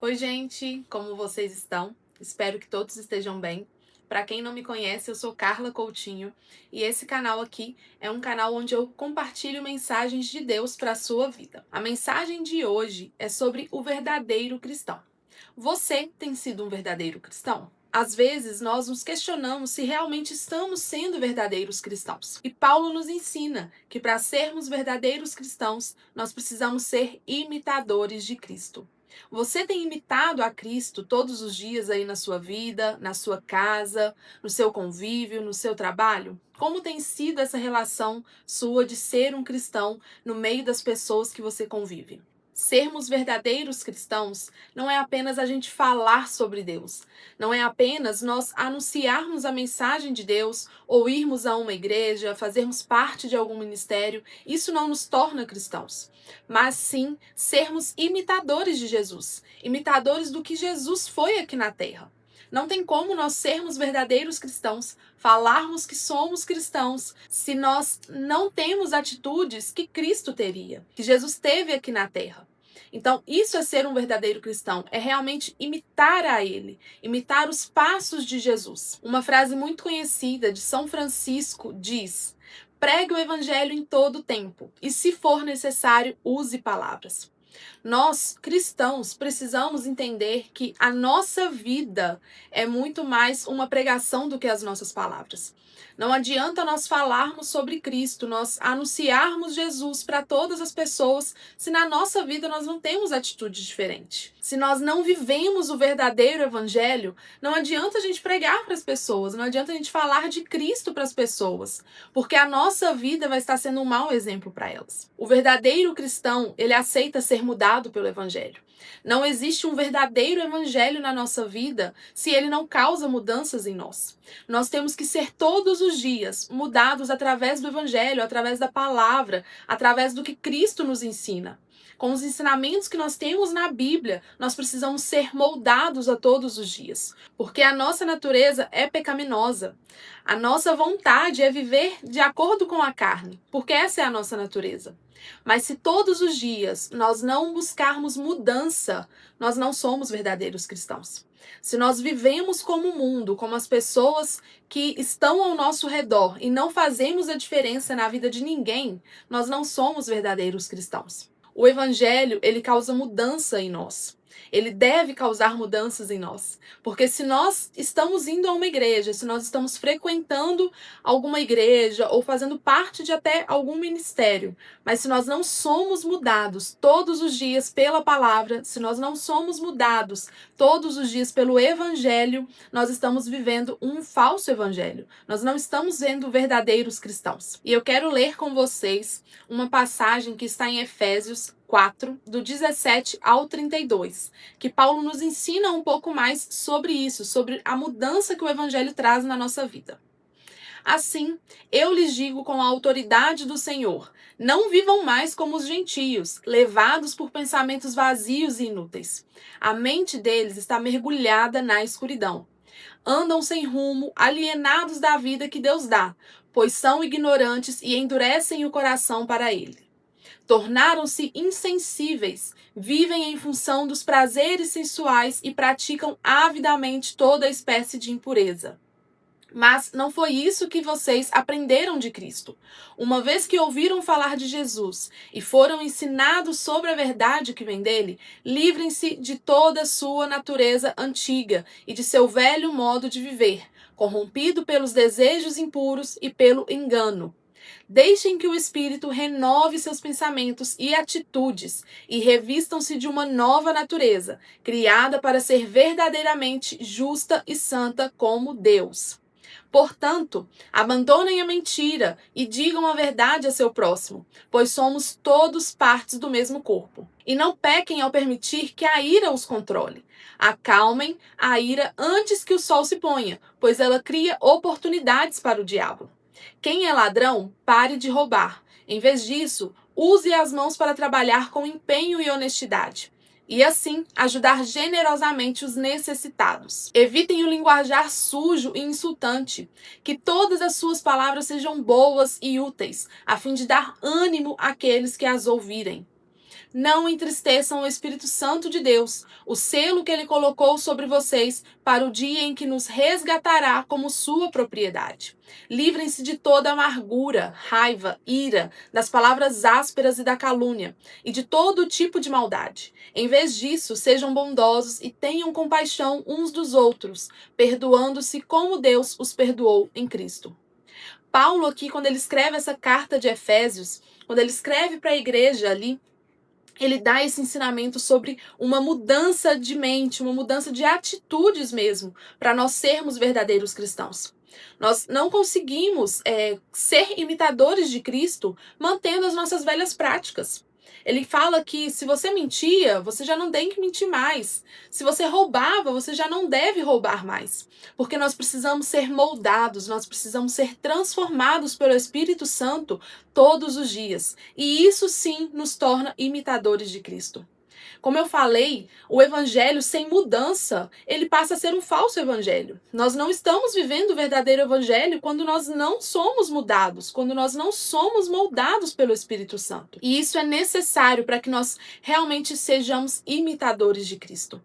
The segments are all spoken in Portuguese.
Oi, gente, como vocês estão? Espero que todos estejam bem. Para quem não me conhece, eu sou Carla Coutinho e esse canal aqui é um canal onde eu compartilho mensagens de Deus para a sua vida. A mensagem de hoje é sobre o verdadeiro cristão. Você tem sido um verdadeiro cristão? Às vezes, nós nos questionamos se realmente estamos sendo verdadeiros cristãos. E Paulo nos ensina que para sermos verdadeiros cristãos, nós precisamos ser imitadores de Cristo. Você tem imitado a Cristo todos os dias aí na sua vida, na sua casa, no seu convívio, no seu trabalho? Como tem sido essa relação sua de ser um cristão no meio das pessoas que você convive? Sermos verdadeiros cristãos não é apenas a gente falar sobre Deus, não é apenas nós anunciarmos a mensagem de Deus ou irmos a uma igreja, fazermos parte de algum ministério, isso não nos torna cristãos, mas sim sermos imitadores de Jesus, imitadores do que Jesus foi aqui na terra. Não tem como nós sermos verdadeiros cristãos, falarmos que somos cristãos, se nós não temos atitudes que Cristo teria, que Jesus teve aqui na terra. Então, isso é ser um verdadeiro cristão, é realmente imitar a Ele, imitar os passos de Jesus. Uma frase muito conhecida de São Francisco diz: pregue o evangelho em todo o tempo, e se for necessário, use palavras. Nós, cristãos, precisamos entender que a nossa vida é muito mais uma pregação do que as nossas palavras. Não adianta nós falarmos sobre Cristo, nós anunciarmos Jesus para todas as pessoas, se na nossa vida nós não temos atitude diferente. Se nós não vivemos o verdadeiro evangelho, não adianta a gente pregar para as pessoas, não adianta a gente falar de Cristo para as pessoas, porque a nossa vida vai estar sendo um mau exemplo para elas. O verdadeiro cristão, ele aceita ser mudado pelo evangelho. Não existe um verdadeiro evangelho na nossa vida se ele não causa mudanças em nós. Nós temos que ser todos os dias mudados através do evangelho, através da palavra, através do que Cristo nos ensina. Com os ensinamentos que nós temos na Bíblia, nós precisamos ser moldados a todos os dias, porque a nossa natureza é pecaminosa. A nossa vontade é viver de acordo com a carne, porque essa é a nossa natureza. Mas se todos os dias nós não buscarmos mudança, nós não somos verdadeiros cristãos. Se nós vivemos como o mundo, como as pessoas que estão ao nosso redor e não fazemos a diferença na vida de ninguém, nós não somos verdadeiros cristãos. O evangelho, ele causa mudança em nós. Ele deve causar mudanças em nós. Porque se nós estamos indo a uma igreja, se nós estamos frequentando alguma igreja ou fazendo parte de até algum ministério, mas se nós não somos mudados todos os dias pela palavra, se nós não somos mudados todos os dias pelo evangelho, nós estamos vivendo um falso evangelho. Nós não estamos vendo verdadeiros cristãos. E eu quero ler com vocês uma passagem que está em Efésios 4, do 17 ao 32, que Paulo nos ensina um pouco mais sobre isso, sobre a mudança que o evangelho traz na nossa vida. Assim, eu lhes digo com a autoridade do Senhor, não vivam mais como os gentios, levados por pensamentos vazios e inúteis. A mente deles está mergulhada na escuridão. Andam sem rumo, alienados da vida que Deus dá, pois são ignorantes e endurecem o coração para ele. Tornaram-se insensíveis, vivem em função dos prazeres sensuais e praticam avidamente toda espécie de impureza. Mas não foi isso que vocês aprenderam de Cristo. Uma vez que ouviram falar de Jesus e foram ensinados sobre a verdade que vem dele, livrem-se de toda a sua natureza antiga e de seu velho modo de viver, corrompido pelos desejos impuros e pelo engano. Deixem que o Espírito renove seus pensamentos e atitudes e revistam-se de uma nova natureza, criada para ser verdadeiramente justa e santa como Deus. Portanto, abandonem a mentira e digam a verdade a seu próximo, pois somos todos partes do mesmo corpo. E não pequem ao permitir que a ira os controle. Acalmem a ira antes que o sol se ponha, pois ela cria oportunidades para o diabo. Quem é ladrão, pare de roubar. Em vez disso, use as mãos para trabalhar com empenho e honestidade. E assim, ajudar generosamente os necessitados. Evitem o linguajar sujo e insultante. Que todas as suas palavras sejam boas e úteis, a fim de dar ânimo àqueles que as ouvirem. Não entristeçam o Espírito Santo de Deus, o selo que ele colocou sobre vocês para o dia em que nos resgatará como sua propriedade. Livrem-se de toda amargura, raiva, ira, das palavras ásperas e da calúnia, e de todo tipo de maldade. Em vez disso, sejam bondosos e tenham compaixão uns dos outros, perdoando-se como Deus os perdoou em Cristo. Paulo aqui, quando ele escreve essa carta de Efésios, quando ele escreve para a igreja ali, ele dá esse ensinamento sobre uma mudança de mente, uma mudança de atitudes mesmo, para nós sermos verdadeiros cristãos. Nós não conseguimos ser imitadores de Cristo mantendo as nossas velhas práticas. Ele fala que se você mentia, você já não tem que mentir mais. Se você roubava, você já não deve roubar mais. Porque nós precisamos ser moldados, nós precisamos ser transformados pelo Espírito Santo todos os dias. E isso sim nos torna imitadores de Cristo. Como eu falei, o evangelho sem mudança, ele passa a ser um falso evangelho. Nós não estamos vivendo o verdadeiro evangelho quando nós não somos mudados, quando nós não somos moldados pelo Espírito Santo. E isso é necessário para que nós realmente sejamos imitadores de Cristo.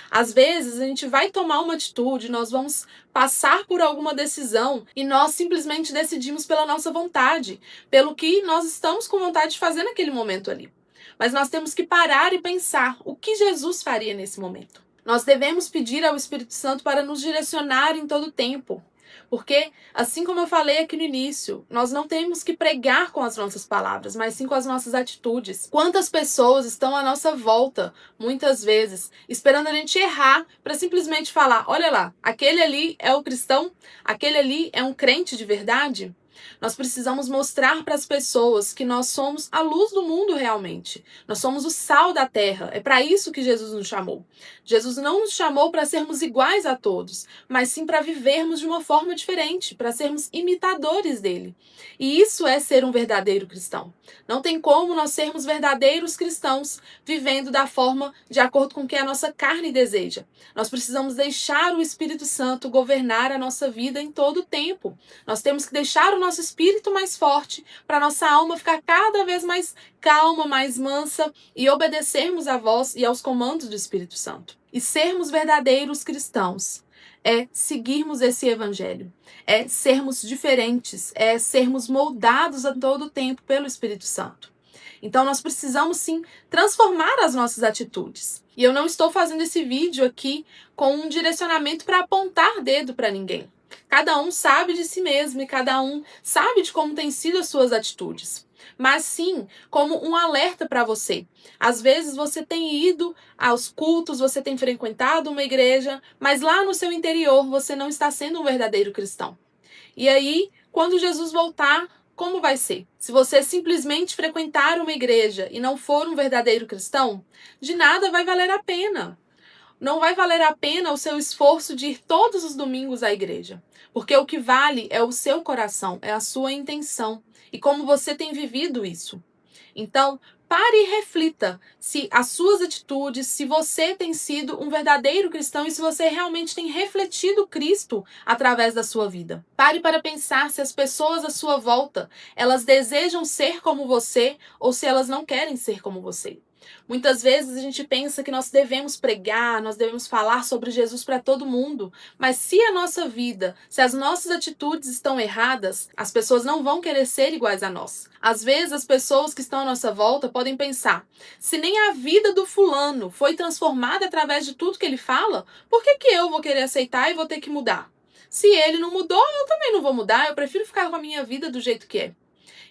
Às vezes a gente vai tomar uma atitude, nós vamos passar por alguma decisão e nós simplesmente decidimos pela nossa vontade, pelo que nós estamos com vontade de fazer naquele momento ali. Mas nós temos que parar e pensar o que Jesus faria nesse momento. Nós devemos pedir ao Espírito Santo para nos direcionar em todo o tempo. Porque, assim como eu falei aqui no início, nós não temos que pregar com as nossas palavras, mas sim com as nossas atitudes. Quantas pessoas estão à nossa volta, muitas vezes, esperando a gente errar para simplesmente falar, olha lá, aquele ali é o cristão? Aquele ali é um crente de verdade? Nós precisamos mostrar para as pessoas que nós somos a luz do mundo realmente. Nós somos o sal da terra. É para isso que Jesus nos chamou. Jesus não nos chamou para sermos iguais a todos, mas sim para vivermos de uma forma diferente, para sermos imitadores dele. E isso é ser um verdadeiro cristão. Não tem como nós sermos verdadeiros cristãos vivendo da forma de acordo com o que a nossa carne deseja. Nós precisamos deixar o Espírito Santo governar a nossa vida em todo o tempo. Nós temos que deixar o nosso espírito mais forte para nossa alma ficar cada vez mais calma, mais mansa e obedecermos à voz e aos comandos do Espírito Santo. E sermos verdadeiros cristãos é seguirmos esse evangelho, é sermos diferentes, é sermos moldados a todo tempo pelo Espírito Santo. Então nós precisamos sim transformar as nossas atitudes. E eu não estou fazendo esse vídeo aqui com um direcionamento para apontar dedo para ninguém. Cada um sabe de si mesmo e cada um sabe de como têm sido as suas atitudes. Mas sim, como um alerta para você. Às vezes você tem ido aos cultos, você tem frequentado uma igreja, mas lá no seu interior você não está sendo um verdadeiro cristão. E aí, quando Jesus voltar, como vai ser? Se você simplesmente frequentar uma igreja e não for um verdadeiro cristão, de nada vai valer a pena. Não vai valer a pena o seu esforço de ir todos os domingos à igreja. Porque o que vale é o seu coração, é a sua intenção e como você tem vivido isso. Então, pare e reflita se as suas atitudes, se você tem sido um verdadeiro cristão e se você realmente tem refletido Cristo através da sua vida. Pare para pensar se as pessoas à sua volta, elas desejam ser como você ou se elas não querem ser como você. Muitas vezes a gente pensa que nós devemos pregar, nós devemos falar sobre Jesus para todo mundo, mas se a nossa vida, se as nossas atitudes estão erradas, as pessoas não vão querer ser iguais a nós. Às vezes as pessoas que estão à nossa volta podem pensar, se nem a vida do fulano foi transformada através de tudo que ele fala, por que eu vou querer aceitar e vou ter que mudar? Se ele não mudou, eu também não vou mudar, eu prefiro ficar com a minha vida do jeito que é.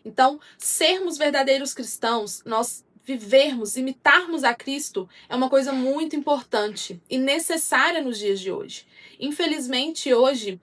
Então, sermos verdadeiros cristãos, nós vivermos, imitarmos a Cristo é uma coisa muito importante e necessária nos dias de hoje. Infelizmente, hoje,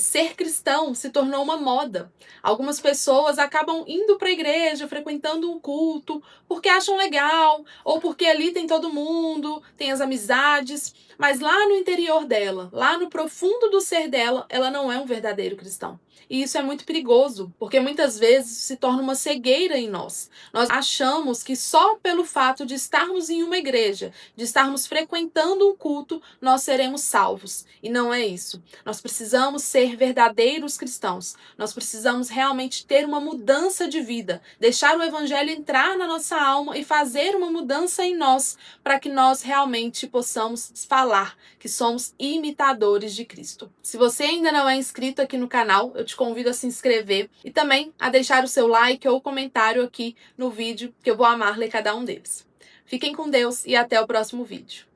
ser cristão se tornou uma moda. Algumas pessoas acabam indo para a igreja, frequentando um culto, porque acham legal, ou porque ali tem todo mundo, tem as amizades, mas lá no interior dela, lá no profundo do ser dela, ela não é um verdadeiro cristão. E isso é muito perigoso, porque muitas vezes se torna uma cegueira em nós. Nós achamos que só pelo fato de estarmos em uma igreja, de estarmos frequentando um culto, nós seremos salvos. E não é isso. Nós precisamos ser verdadeiros cristãos. Nós precisamos realmente ter uma mudança de vida, deixar o evangelho entrar na nossa alma e fazer uma mudança em nós, para que nós realmente possamos falar que somos imitadores de Cristo. Se você ainda não é inscrito aqui no canal, eu te convido a se inscrever e também a deixar o seu like ou comentário aqui no vídeo, que eu vou amar ler cada um deles. Fiquem com Deus e até o próximo vídeo.